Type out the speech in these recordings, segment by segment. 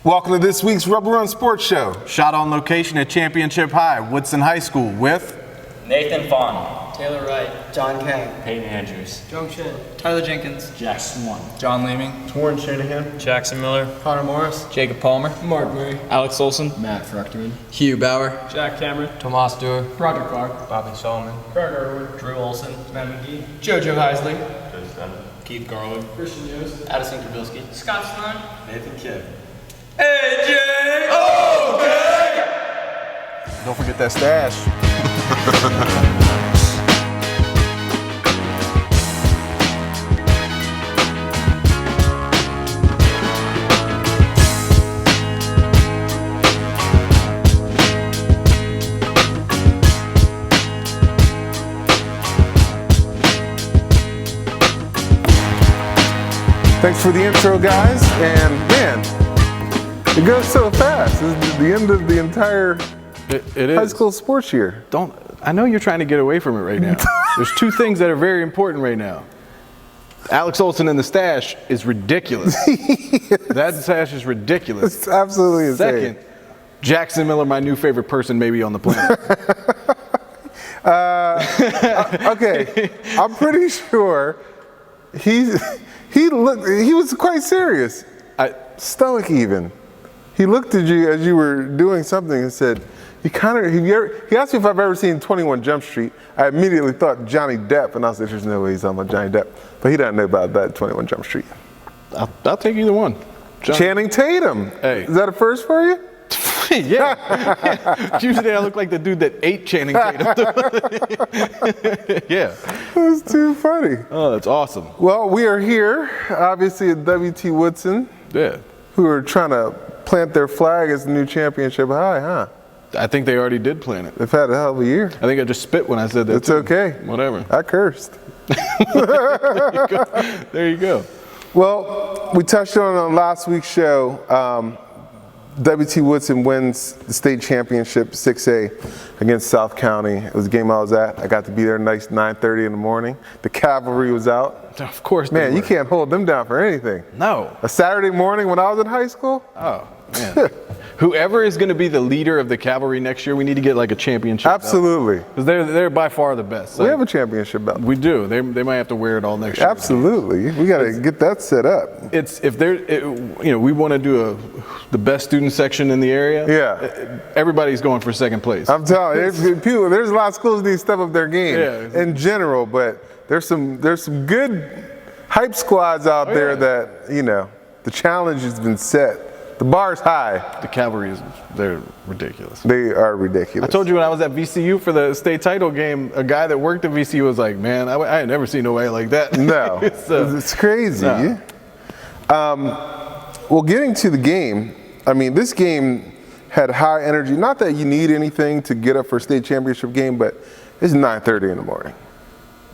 Welcome to this week's Rubber Run Sports Show. Shot on location at Championship High, Woodson High School with Nathan Fawn, Taylor Wright, John Kang, Peyton Andrews, Jung Shin, Tyler Jenkins, Jack Swan, John Leeming, Torrin Shanahan, Jackson Miller, Connor Morris, Jacob Palmer, Mark Murray, Alex Olson, Matt Fruchterman, Hugh Bauer, Jack Cameron, Tomas Stewart, Roger Clark, Bobby Solomon, Craig Irwin, Drew Olson, Matt McGee, Jojo Heisley, Keith Garland, Christian Yost, Addison Kabilski, Scott Stein, Nathan Kidd. Don't forget that stash. Thanks for the intro, guys. And man, it goes so fast. This is the end of the entire it is. high school sports year. I know you're trying to get away from it right now. There's two things that are very important right now. Alex Olson in the stash is ridiculous. Yes. That stash is ridiculous. It's absolutely insane. Second, Jackson Miller, my new favorite person maybe on the planet. Okay, I'm pretty sure he was quite serious. Stoic even. He looked at you as you were doing something and said, he asked me if I've ever seen 21 Jump Street. I immediately thought Johnny Depp, and I said, there's no way he's talking about Johnny Depp. But he doesn't know about that 21 Jump Street. I'll take either one. Channing Tatum. Hey. Is that a first for you? Yeah. Usually I look like the dude that ate Channing Tatum. Yeah. That's too funny. Oh, that's awesome. Well, we are here, obviously at W.T. Woodson, Yeah. who are trying to plant their flag as the new championship high, huh? I think they already did plan it. They've had a hell of a year. I think I just spit when I said that. It's too. okay. Whatever. I cursed. There you go. Well, we touched on last week's show. W.T. Woodson wins the state championship 6A against South County. It was a game I was at. I got to be there nice 9:30 in the morning. The cavalry was out. Of course. Man, you can't hold them down for anything. No. A Saturday morning when I was in high school? Oh, man. Whoever is going to be the leader of the cavalry next year, we need to get like a championship. Absolutely. Because they're by far the best. We have a championship belt. We do. They might have to wear it all next year. Absolutely. We got to get that set up. It's we want to do the best student section in the area. Yeah. Everybody's going for second place. I'm telling you, there's a lot of schools that need to step up their game in general, but there's some good hype squads out there that, the challenge has been set. The bar's high. The cavalry they're ridiculous. They are ridiculous. I told you when I was at VCU for the state title game, a guy that worked at VCU was like, man, I had never seen nobody like that. No, it's crazy. No. Well, getting to the game, this game had high energy. Not that you need anything to get up for a state championship game, but it's 9:30 in the morning.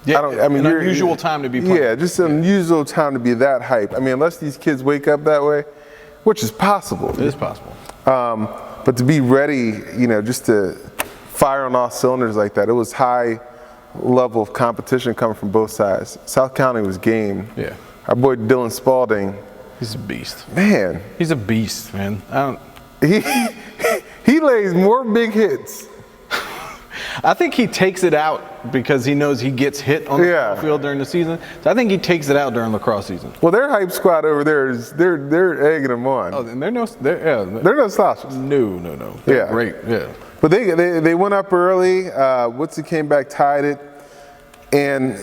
Yeah, an unusual time to be playing. Yeah, just an unusual time to be that hype. Unless these kids wake up that way, which is possible. It is possible. But to be ready, just to fire on all cylinders like that, it was high level of competition coming from both sides. South County was game. Yeah. Our boy Dylan Spalding. He's a beast. Man. He's a beast, man. He lays more big hits. I think he takes it out because he knows he gets hit on the field during the season. So I think he takes it out during lacrosse season. Well, their hype squad over there they're egging them on. Oh, and they're no slouches. No. They're great. Yeah. But they went up early. Woodson came back, tied it, and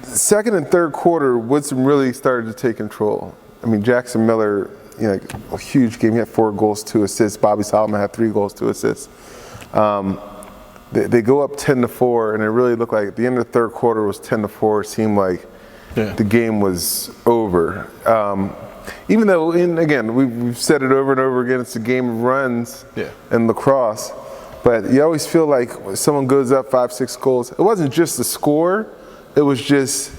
second and third quarter, Woodson really started to take control. Jackson Miller, a huge game. He had 4 goals, 2 assists. Bobby Solomon had 3 goals, 2 assists. They go up 10-4, and it really looked like at the end of the third quarter was 10-4. It seemed like the game was over. Even though, again, we've said it over and over again, it's a game of runs in lacrosse. But you always feel like when someone goes up 5-6 goals, it wasn't just the score, it was just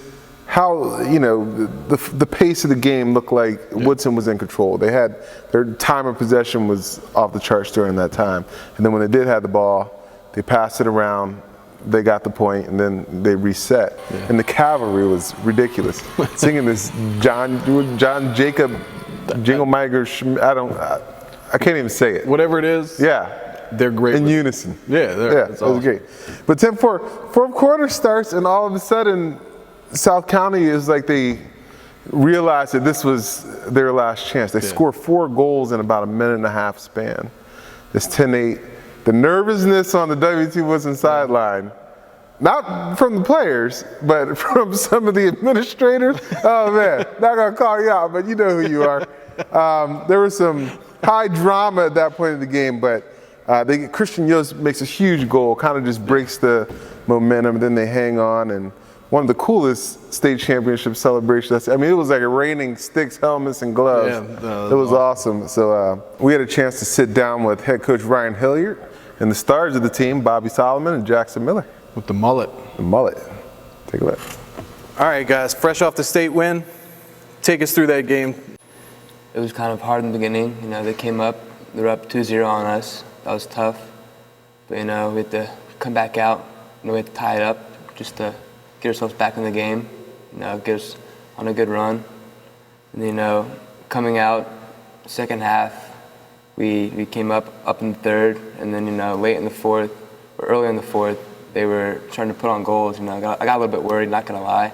how, the pace of the game looked like Woodson was in control. Their time of possession was off the charts during that time. And then when they did have the ball, they passed it around, they got the point, and then they reset. Yeah. And the cavalry was ridiculous. Singing this John Jacob, Jingle Miger, I can't even say it. Whatever it is, Yeah. they're great. In with it. unison. Yeah, Yeah, it was great. But 10-4, fourth quarter starts, and all of a sudden, South County is like they realized that this was their last chance. They score 4 goals in about a minute and a half span. It's 10-8. The nervousness on the WT Woodson sideline, not from the players, but from some of the administrators. Oh man, not gonna call you out, but you know who you are. There was some high drama at that point in the game, but Christian Yost makes a huge goal, kind of just breaks the momentum, then they hang on, and one of the coolest state championship celebrations. I mean, it was like raining sticks, helmets, and gloves. Yeah, it was awesome. So we had a chance to sit down with head coach Ryan Hilliard and the stars of the team, Bobby Solomon and Jackson Miller. With the mullet. The mullet. Take a look. All right, guys, fresh off the state win, take us through that game. It was kind of hard in the beginning. You know, they came up, they were up 2-0 on us. That was tough. But, you know, we had to come back out. You know, we had to tie it up just to get ourselves back in the game, you know, get us on a good run. And, you know, coming out, second half, we came up in the third, and then, you know, late in the fourth, or early in the fourth, they were trying to put on goals. You know, I got a little bit worried, not gonna lie.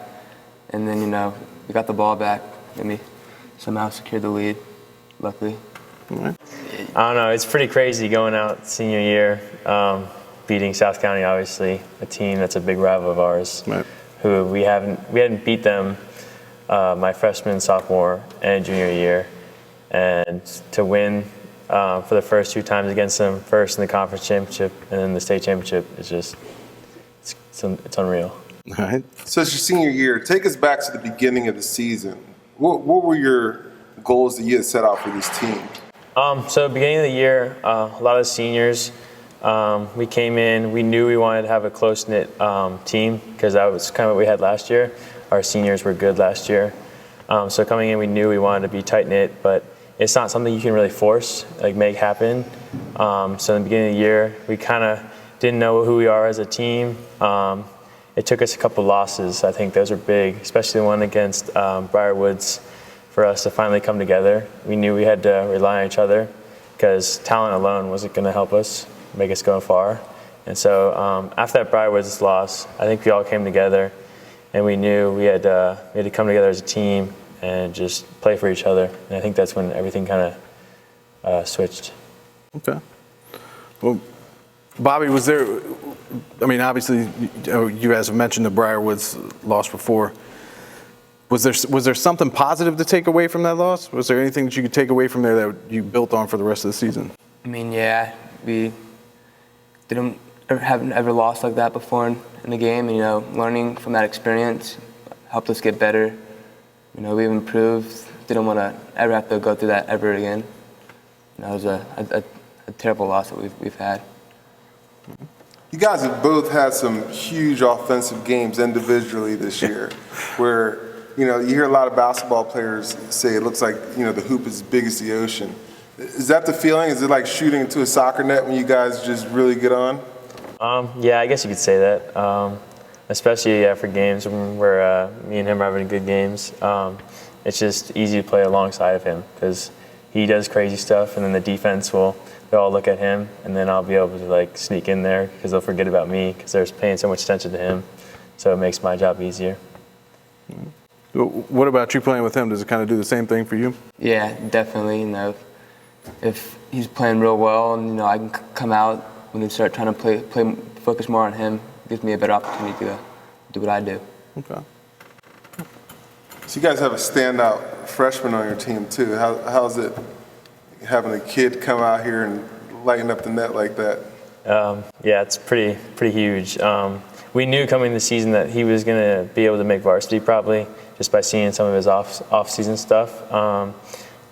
And then, you know, we got the ball back, and we somehow secured the lead, luckily. I don't know. It's pretty crazy going out senior year, beating South County, obviously, a team that's a big rival of ours, who we hadn't beat them my freshman, sophomore, and junior year, and to win for the first 2 times against them, first in the conference championship and then the state championship, is just it's unreal. All right. So it's your senior year. Take us back to the beginning of the season. What were your goals that you had set out for this team? So beginning of the year, a lot of the seniors, we came in, we knew we wanted to have a close-knit team because that was kind of what we had last year. Our seniors were good last year. So coming in, we knew we wanted to be tight-knit, but it's not something you can really force, like make happen. So in the beginning of the year, we kind of didn't know who we are as a team. It took us a couple losses. I think those were big, especially the one against Briarwoods, for us to finally come together. We knew we had to rely on each other because talent alone wasn't going to help us, make us go far. And so after that Briarwoods loss, I think we all came together and we knew we had to come together as a team and just play for each other. And I think that's when everything kind of switched. Okay. Well, Bobby, was there, I mean, obviously, you guys have mentioned the Briarwoods loss before. Was there something positive to take away from that loss? Was there anything that you could take away from there that you built on for the rest of the season? I mean, yeah, we haven't ever lost like that before in the game. And, you know, learning from that experience helped us get better. You know, we've improved. Didn't want to ever have to go through that ever again. You know, it was a terrible loss that we've had. You guys have both had some huge offensive games individually this year where, you know, you hear a lot of basketball players say it looks like, you know, the hoop is as big as the ocean. Is that the feeling? Is it like shooting into a soccer net when you guys just really get on? Yeah, I guess you could say that. Especially for games where me and him are having good games. It's just easy to play alongside of him because he does crazy stuff, and then the defense they'll all look at him, and then I'll be able to like sneak in there because they'll forget about me because they're paying so much attention to him. So it makes my job easier. What about you playing with him? Does it kind of do the same thing for you? Yeah, definitely. You know, if he's playing real well, and you know, I can come out when they start trying to focus more on him. It gives me a better opportunity to do what I do. Okay. So you guys have a standout freshman on your team too. How's it having a kid come out here and lighten up the net like that? Yeah, it's pretty huge. We knew coming this season that he was going to be able to make varsity probably just by seeing some of his off-season stuff.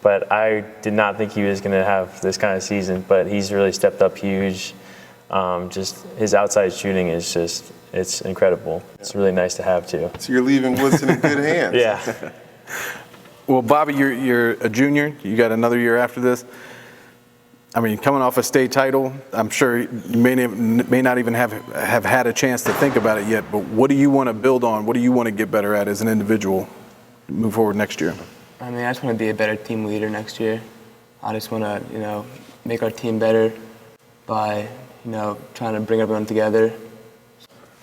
But I did not think he was going to have this kind of season. But he's really stepped up huge. Just his outside shooting is it's incredible. It's really nice to have too. So you're leaving Woodson in good hands. Yeah. Well, Bobby, you're a junior. You got another year after this. I mean, coming off a state title, I'm sure you may not even have had a chance to think about it yet, but what do you want to build on? What do you want to get better at as an individual move forward next year? I mean, I just want to be a better team leader next year. I just want to, make our team better by, trying to bring everyone together.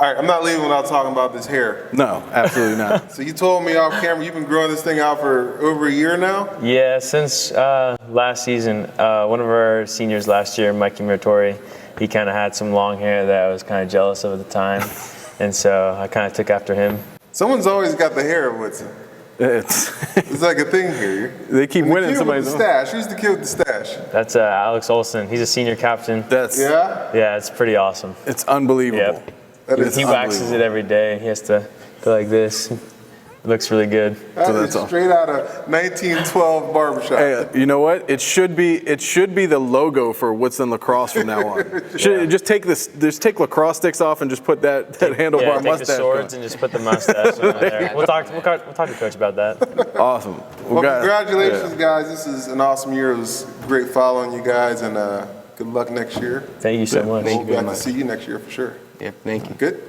All right, I'm not leaving without talking about this hair. No, absolutely not. So you told me off camera you've been growing this thing out for over a year now? Yeah, since last season, one of our seniors last year, Mikey Muratori, he kind of had some long hair that I was kind of jealous of at the time, and so I kind of took after him. Someone's always got the hair of Woodson. It's like a thing here. They keep And winning. the kid with Somebody's the stash. Who's the kid with the stash? That's Alex Olson. He's a senior captain. Yeah? Yeah, it's pretty awesome. It's unbelievable. Yep. That is He waxes it every day. He has to go like this. It looks really good. That that's is all. straight out of 1912 barbershop. Hey, you know what? It should be the logo for Woodson Lacrosse from now on. Just take lacrosse sticks off and just put that handlebar Yeah, take mustache. the swords and just put the mustache on there. We'll talk to Coach about that. Awesome. Well, congratulations, guys. This is an awesome year. It was great following you guys, and good luck next year. Thank you so much. We'll be back to see you next year for sure. Yeah, thank you. Good?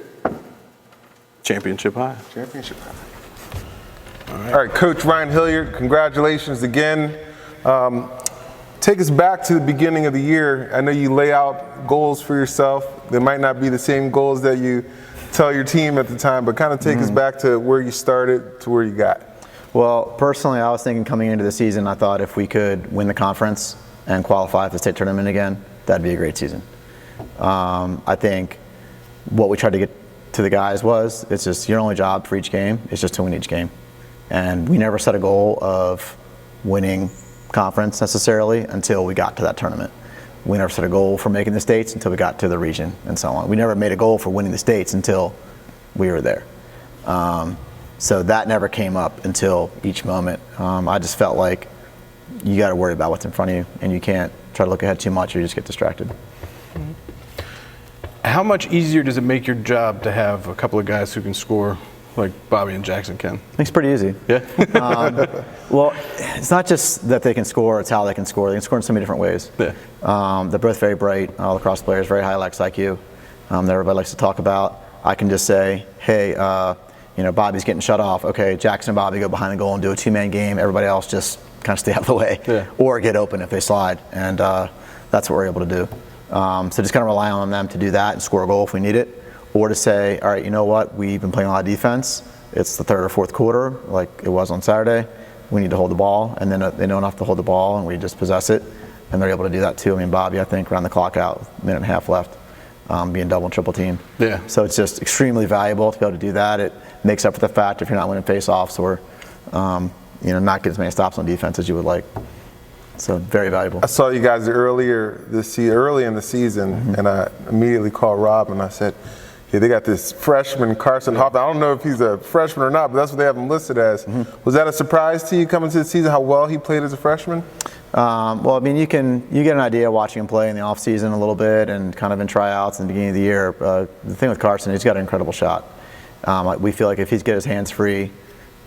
Championship high. Championship. All right, Coach Ryan Hilliard, congratulations again. Take us back to the beginning of the year. I know you lay out goals for yourself. They might not be the same goals that you tell your team at the time, but kind of take us back to where you started to where you got. Well, personally, I was thinking coming into the season, I thought if we could win the conference and qualify for the state tournament again, that'd be a great season. I think what we tried to get to the guys was, it's just your only job for each game is just to win each game. And we never set a goal of winning conference necessarily until we got to that tournament. We never set a goal for making the states until we got to the region and so on. We never made a goal for winning the states until we were there. So that never came up until each moment. I just felt like you got to worry about what's in front of you, and you can't try to look ahead too much or you just get distracted. How much easier does it make your job to have a couple of guys who can score like Bobby and Jackson can? I think it's pretty easy. Yeah. Well, it's not just that they can score, it's how they can score. They can score in so many different ways. Yeah. They're both very bright, all lacrosse players, very high Lex IQ that everybody likes to talk about. I can just say, hey, Bobby's getting shut off. Okay, Jackson and Bobby go behind the goal and do a two-man game. Everybody else just kind of stay out of the way. Yeah. Or get open if they slide. And that's what we're able to do. So just kind of rely on them to do that and score a goal if we need it. Or to say, all right, you know what, we've been playing a lot of defense. It's the third or fourth quarter, like it was on Saturday. We need to hold the ball, and then they know enough to hold the ball, and we just possess it. And they're able to do that too. I mean, Bobby, I think, ran the clock out, minute and a half left, being double and triple team. Yeah. So it's just extremely valuable to be able to do that. It makes up for the fact if you're not winning face-offs or, not getting as many stops on defense as you would like. So very valuable. I saw you guys early in the season, and I immediately called Rob and I said, yeah, they got this freshman, Carson Hoffman. I don't know if he's a freshman or not, but that's what they have him listed as. Was that a surprise to you coming to the season, how well he played as a freshman? Well, I mean, you get an idea watching him play in the offseason a little bit and kind of in tryouts in the beginning of the year. The thing with Carson, he's got an incredible shot. We feel like if he's got his hands free,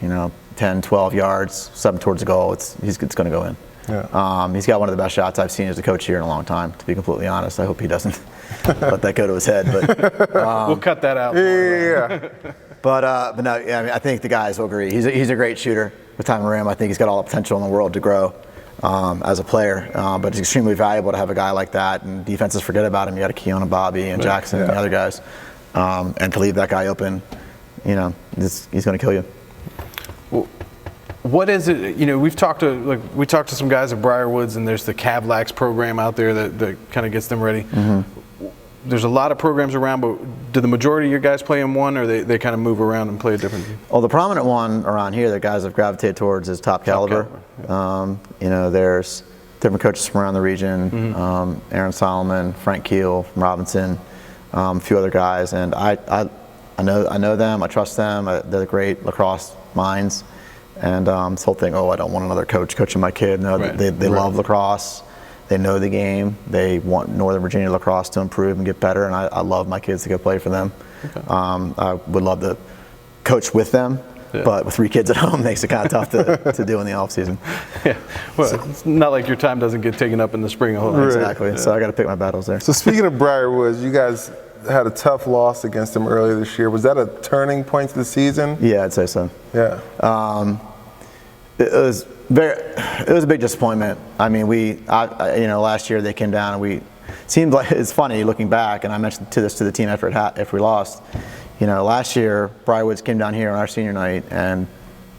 10, 12 yards, something towards the goal, it's going to go in. Yeah. He's got one of the best shots I've seen as a coach here in a long time, to be completely honest. I hope he doesn't let that go to his head. But we'll cut that out. Yeah. But no, I mean, I think the guys will agree. He's a great shooter with time and rim. I think he's got all the potential in the world to grow as a player. But it's extremely valuable to have a guy like that. And defenses forget about him. You got a Keona, Bobby, and Jackson and the other guys. And to leave that guy open, he's going to kill you. Well, what is it? We talked to some guys at Briarwoods, and there's the Cavlax program out there that kind of gets them ready. There's a lot of programs around, but do the majority of your guys play in one, or they kind of move around and play a different? Well, the prominent one around here that guys have gravitated towards is Top Caliber. There's different coaches from around the region, Aaron Solomon, Frank Keel from Robinson, a few other guys, and I know them, I trust them, they're great lacrosse minds. And this whole thing, I don't want another coach coaching my kid. No, they love lacrosse. They know the game. They want Northern Virginia lacrosse to improve and get better, and I love my kids to go play for them. Okay. I would love to coach with them, but with 3 kids at home, makes it kind of tough to do in the off season. Yeah, well, it's not like your time doesn't get taken up in the spring a whole lot. Exactly. Yeah. So I got to pick my battles there. So speaking of Briarwoods, you guys had a tough loss against them earlier this year. Was that a turning point to the season? Yeah, I'd say so. Yeah. It was It was a big disappointment. I mean, last year they came down and we seemed like it's funny looking back. And I mentioned this to the team after we lost. Last year Briarwoods came down here on our senior night and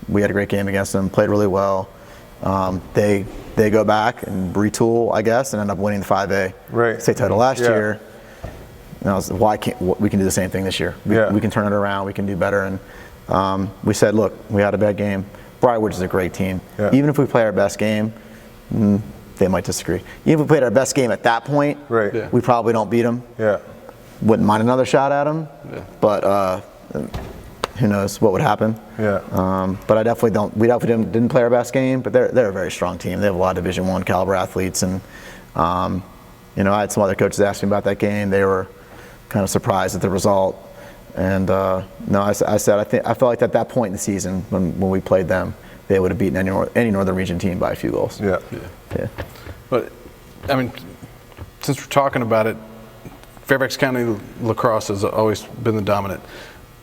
we had a great game against them. Played really well. They go back and retool, I guess, and end up winning the 5A state title last year. And I was, why can't we can do the same thing this year? We can turn it around. We can do better. And we said, look, we had a bad game. Briarwoods is a great team. Yeah. Even if we play our best game, they might disagree. Even if we played our best game at that point, we probably don't beat them. Yeah. Wouldn't mind another shot at them, but who knows what would happen. Yeah. But we definitely didn't play our best game, but they're a very strong team. They have a lot of Division I caliber athletes, and I had some other coaches ask me about that game. They were kind of surprised at the result. And I said I felt like at that point in the season when we played them, they would have beaten any Northern Region team by a few goals. Yeah. But I mean, since we're talking about it, Fairfax County lacrosse has always been the dominant.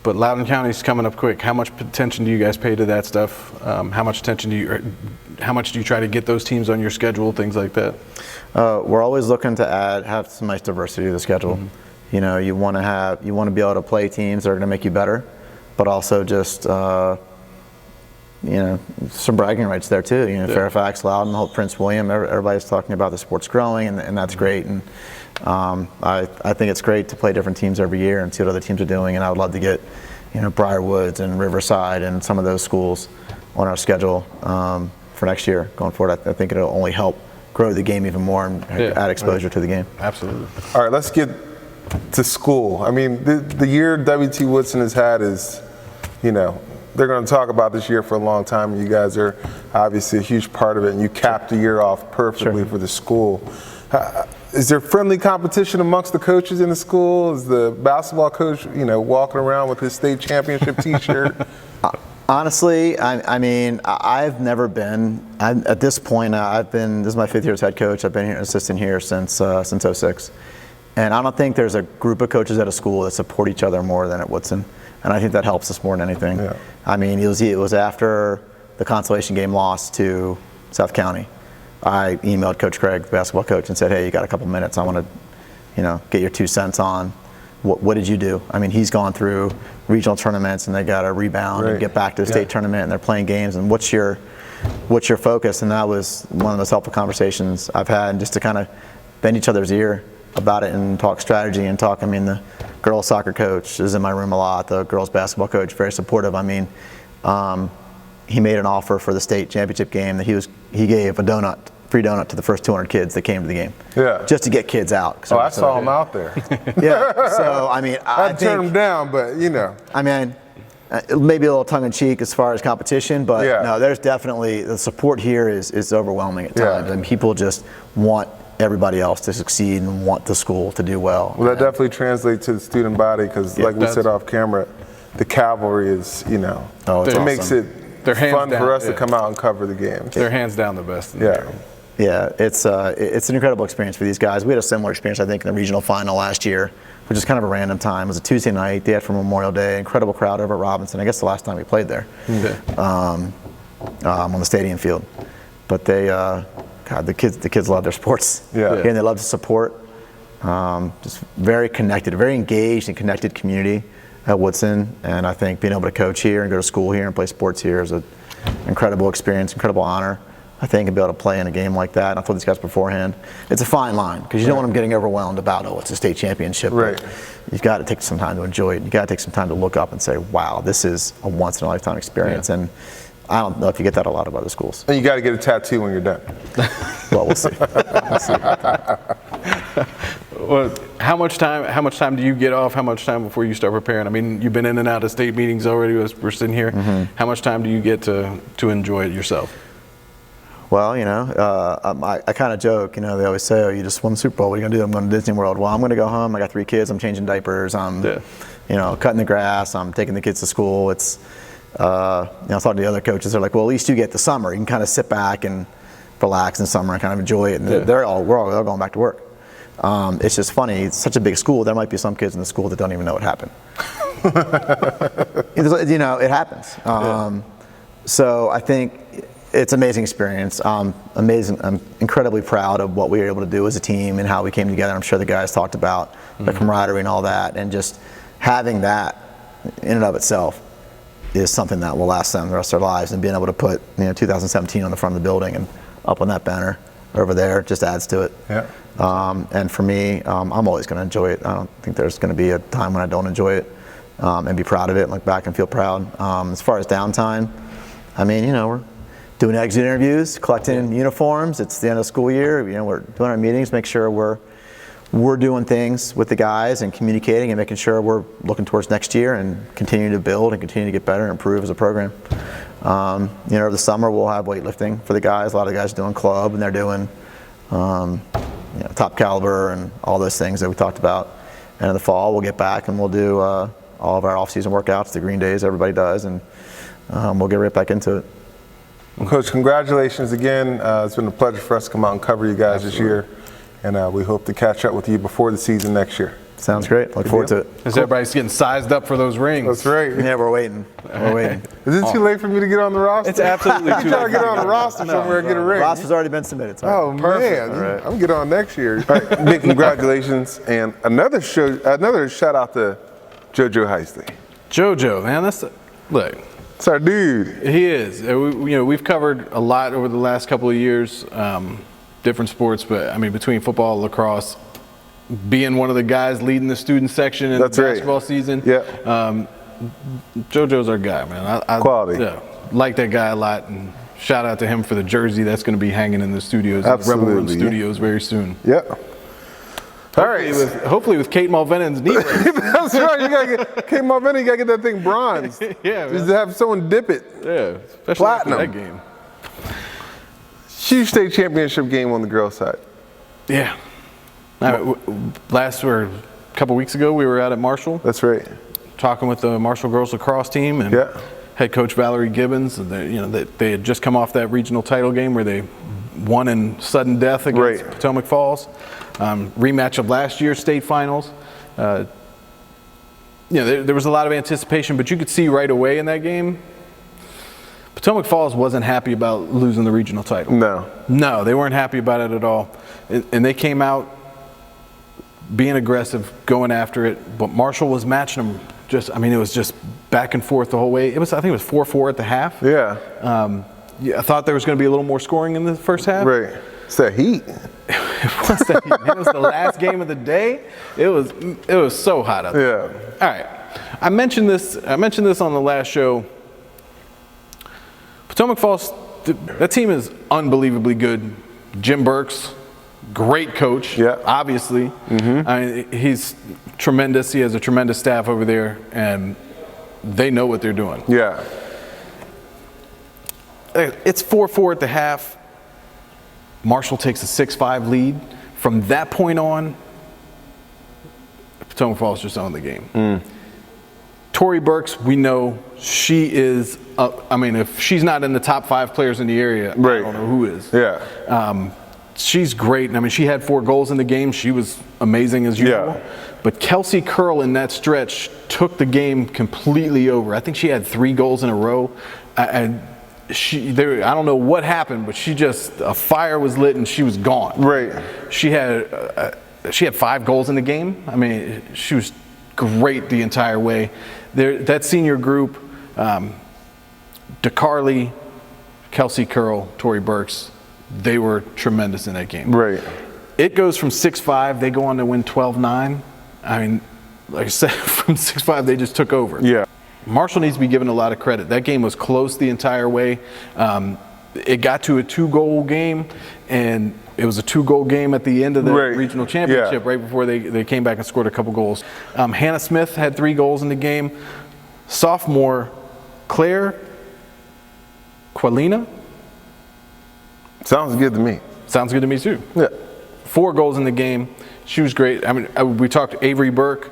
But Loudoun County's coming up quick. How much attention do you guys pay to that stuff? How much do you try to get those teams on your schedule? Things like that. We're always looking to have some nice diversity to the schedule. Mm-hmm. You want to be able to play teams that are going to make you better, but also just some bragging rights there too. Fairfax, Loudoun, Prince William. Everybody's talking about the sport's growing, and that's great. And I think it's great to play different teams every year and see what other teams are doing. And I would love to get Briarwoods and Riverside and some of those schools on our schedule for next year going forward. I think it'll only help grow the game even more and add exposure to the game. Absolutely. All right, let's get to school. I mean, the year W.T. Woodson has had is, they're going to talk about this year for a long time. You guys are obviously a huge part of it, and you capped the year off perfectly for the school. Is there friendly competition amongst the coaches in the school? Is the basketball coach, walking around with his state championship T-shirt? Honestly, I've never been. At this point, this is my 5th year as head coach. I've been here assistant here since 06. And I don't think there's a group of coaches at a school that support each other more than at Woodson. And I think that helps us more than anything. Yeah. I mean, it was after the consolation game loss to South County. I emailed Coach Craig, the basketball coach, and said, hey, you got a couple minutes. I want to, get your 2 cents on what did you do? I mean, he's gone through regional tournaments and they got to rebound and get back to the state tournament and they're playing games. And what's your focus? And that was one of the most helpful conversations I've had, just to kind of bend each other's ear about it and talk strategy and talk. I mean, the girls soccer coach is in my room a lot. The girls basketball coach, very supportive. I mean, he made an offer for the state championship game that he gave a free donut to the first 200 kids that came to the game. Yeah. Just to get kids out. I saw him out there. Yeah. So I mean, I'd turn him down, but I mean, maybe a little tongue in cheek as far as competition, but no, there's definitely the support here is overwhelming at times, and people just want everybody else to succeed and want the school to do well. Well, that definitely translates to the student body because, like we said off camera, the cavalry is, it awesome. makes it fun for us to come out and cover the games. They're hands down the best. Yeah, it's an incredible experience for these guys. We had a similar experience, I think, in the regional final last year, which is kind of a random time. It was a Tuesday night, day after Memorial Day, incredible crowd over at Robinson. I guess the last time we played there, on the stadium field. But the kids love their sports. And they love to support. Just very connected, very engaged and connected community at Woodson. And I think being able to coach here and go to school here and play sports here is an incredible experience, incredible honor. I think and be able to play in a game like that. And I told these guys beforehand, it's a fine line because you don't want them getting overwhelmed about, it's a state championship. Right. You've got to take some time to enjoy it. You've got to take some time to look up and say, wow, this is a once in a lifetime experience. And I don't know if you get that a lot of other schools. And you got to get a tattoo when you're done. Well, we'll see. Well, how much time do you get off? How much time before you start preparing? I mean, you've been in and out of state meetings already as we're sitting here. Mm-hmm. How much time do you get to enjoy it yourself? Well, I kind of joke, they always say, oh, you just won the Super Bowl, what are you going to do? I'm going to Disney World. Well, I'm going to go home. I got 3 kids. I'm changing diapers. I'm, cutting the grass. I'm taking the kids to school. It's, I was talking to the other coaches. They're like, well, at least you get the summer. You can kind of sit back and relax in summer and kind of enjoy it. And we're all going back to work. It's just funny. It's such a big school. There might be some kids in the school that don't even know what happened. It happens. So I think it's an amazing experience. Amazing. I'm incredibly proud of what we were able to do as a team and how we came together. I'm sure the guys talked about the camaraderie and all that, and just having that in and of itself is something that will last them the rest of their lives. And being able to put 2017 on the front of the building and up on that banner over there just adds to it. Yeah. And for me, I'm always going to enjoy it. I don't think there's going to be a time when I don't enjoy it and be proud of it and look back and feel proud. As far as downtime, I mean, we're doing exit interviews, collecting uniforms. It's the end of the school year. We're doing our meetings, make sure we're doing things with the guys and communicating and making sure we're looking towards next year and continuing to build and continue to get better and improve as a program. Over the summer we'll have weightlifting for the guys. A lot of the guys are doing club and they're doing top caliber and all those things that we talked about. And in the fall we'll get back and we'll do all of our off-season workouts, the green days everybody does, and we'll get right back into it. Well, Coach, congratulations again. It's been a pleasure for us to come out and cover you guys this year, and we hope to catch up with you before the season next year. Sounds great. Look forward to it. As everybody's getting sized up for those rings. That's right. Yeah, we're waiting. We're waiting. Is it too late for me to get on the roster? It's absolutely too Try to late. get on the roster somewhere and get a ring. Roster's already been submitted. Sorry. Oh man, I'm gonna get on next year. All right, big congratulations, and another shout out to JoJo Heisley. JoJo, man, look. It's our dude. He is. We've covered a lot over the last couple of years, different sports, but I mean, between football, lacrosse, being one of the guys leading the student section in the basketball season. Yeah. JoJo's our guy, man. I Quality. Yeah, like that guy a lot, and shout out to him for the jersey that's going to be hanging in the studios, Absolutely, Rebel Room Studios, very soon. Yep. All right. Hopefully with Kate Mulvenen's knee brace. That's right. You gotta get Kate Mulvenen. You gotta get that thing bronzed. Yeah, Just to have someone dip it. Yeah, especially Platinum. after that game. Huge state championship game on the girls' side. Yeah. A couple weeks ago, we were out at Marshall. That's right. Talking with the Marshall girls lacrosse team and head coach Valerie Gibbons. And they had just come off that regional title game where they won in sudden death against Potomac Falls. Rematch of last year's state finals. There was a lot of anticipation, but you could see right away in that game, Potomac Falls wasn't happy about losing the regional title. No, they weren't happy about it at all. And they came out being aggressive, going after it, but Marshall was matching them. It was just back and forth the whole way. I think it was 4-4 at the half. Yeah. I thought there was going to be a little more scoring in the first half. Right. It's that heat. It was that heat. It was the last game of the day. It was so hot out there. Yeah. All right. I mentioned this on the last show. Potomac Falls, that team is unbelievably good. Jim Burks, great coach. Yeah. Obviously. Mm-hmm. I mean, he's tremendous. He has a tremendous staff over there, and they know what they're doing. Yeah. It's 4-4 at the half. Marshall takes a 6-5 lead. From that point on, Potomac Falls just owned the game. Tori Burks, we know she is, if she's not in the top 5 players in the area, I don't know who is. Yeah. She's great. She had 4 goals in the game. She was amazing as usual. Yeah. But Kelsey Curl in that stretch took the game completely over. I think she had 3 goals in a row. I don't know what happened, but a fire was lit and she was gone. Right. She had 5 goals in the game. She was great the entire way. That senior group, DeCarly, Kelsey Curl, Tori Burks, they were tremendous in that game. Right. It goes from 6-5, they go on to win 12-9. Like I said, from 6-5, they just took over. Yeah. Marshall needs to be given a lot of credit. That game was close the entire way. It got to a 2-goal game, and it was a 2-goal game at the end of the regional championship, right before they came back and scored a couple goals. Hannah Smith had 3 goals in the game. Sophomore Claire Qualina. Sounds good to me. Sounds good to me too. Yeah. 4 goals in the game. She was great. We talked Avery Burke,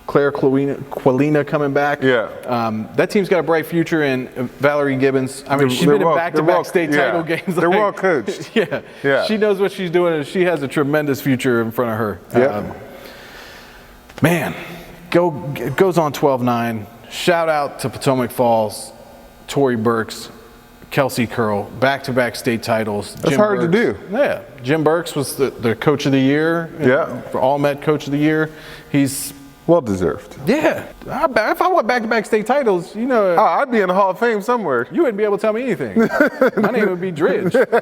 Claire Qualina coming back. Yeah. That team's got a bright future, and Valerie Gibbons, she's been in back-to-back state title games. They're well coached. Yeah. She knows what she's doing, and she has a tremendous future in front of her. Yeah. Goes on 12-9. Shout out to Potomac Falls, Tori Burks, Kelsey Curl, back-to-back state titles. That's hard to do. Yeah. Jim Burks was the coach of the year. Yeah. For All-Met coach of the year. He's Well deserved. Yeah. If I went back-to-back state titles, you know. Oh, I'd be in the Hall of Fame somewhere. You wouldn't be able to tell me anything. My name would be Dridge. Shout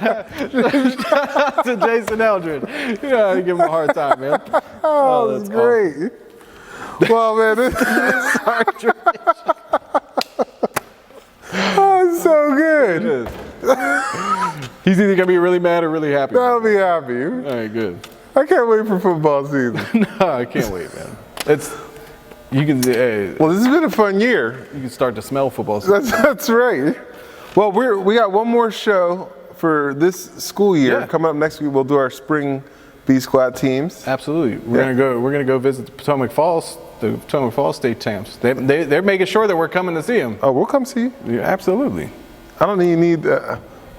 out to Jason Eldridge. You know, I give him a hard time, man. Oh, that's great. Well, man, this is oh, it's so good. He's either gonna be really mad or really happy. I'll be happy. All right, good. I can't wait for football season. No, I can't wait, man. You can Well, this has been a fun year. you can start to smell football season. That's right. Well, we got one more show for this school year. Yeah. Coming up next week, we'll do our spring B Squad teams. Absolutely. We're gonna go visit the Potomac Falls State Champs. They're making sure that we're coming to see them. Oh, we'll come see you. Yeah, absolutely. I don't even need.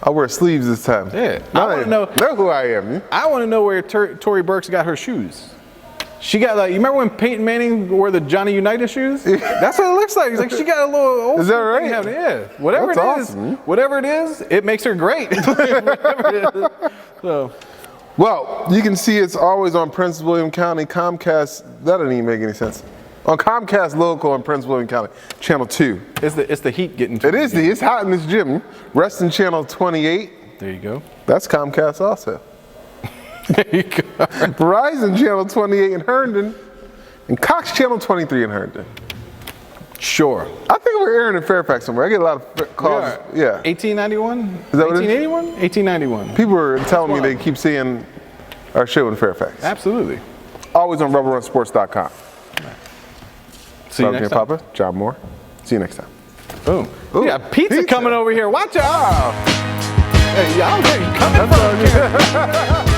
I'll wear sleeves this time. Yeah. I I want to know who I am. I want to know where Tory Burks got her shoes. She got you remember when Peyton Manning wore the Johnny Unitas shoes? That's what it looks like. It's like she got a little old Is that school thing right? happening. Yeah. Whatever That's it is, awesome. whatever it is, it makes her great. Whatever it is. So. Well, you can see it's always on Prince William County Comcast. That doesn't even make any sense. On Comcast Local in Prince William County, Channel 2. It's the heat getting to It is it's hot in this gym. Reston Channel 28. There you go. That's Comcast also. There you go. Verizon Channel 28 in Herndon. And Cox Channel 23 in Herndon. Sure. I think we're airing in Fairfax somewhere. I get a lot of calls. Yeah. 1891? Is that what it is? 1881? 1891. People are telling me they keep seeing our show in Fairfax. Absolutely. Always on RubberRunSports.com. See you next time. Papa, John Moore. See you next time. Boom. Ooh, We got pizza coming over here. Watch out. Oh. Hey, y'all coming from here.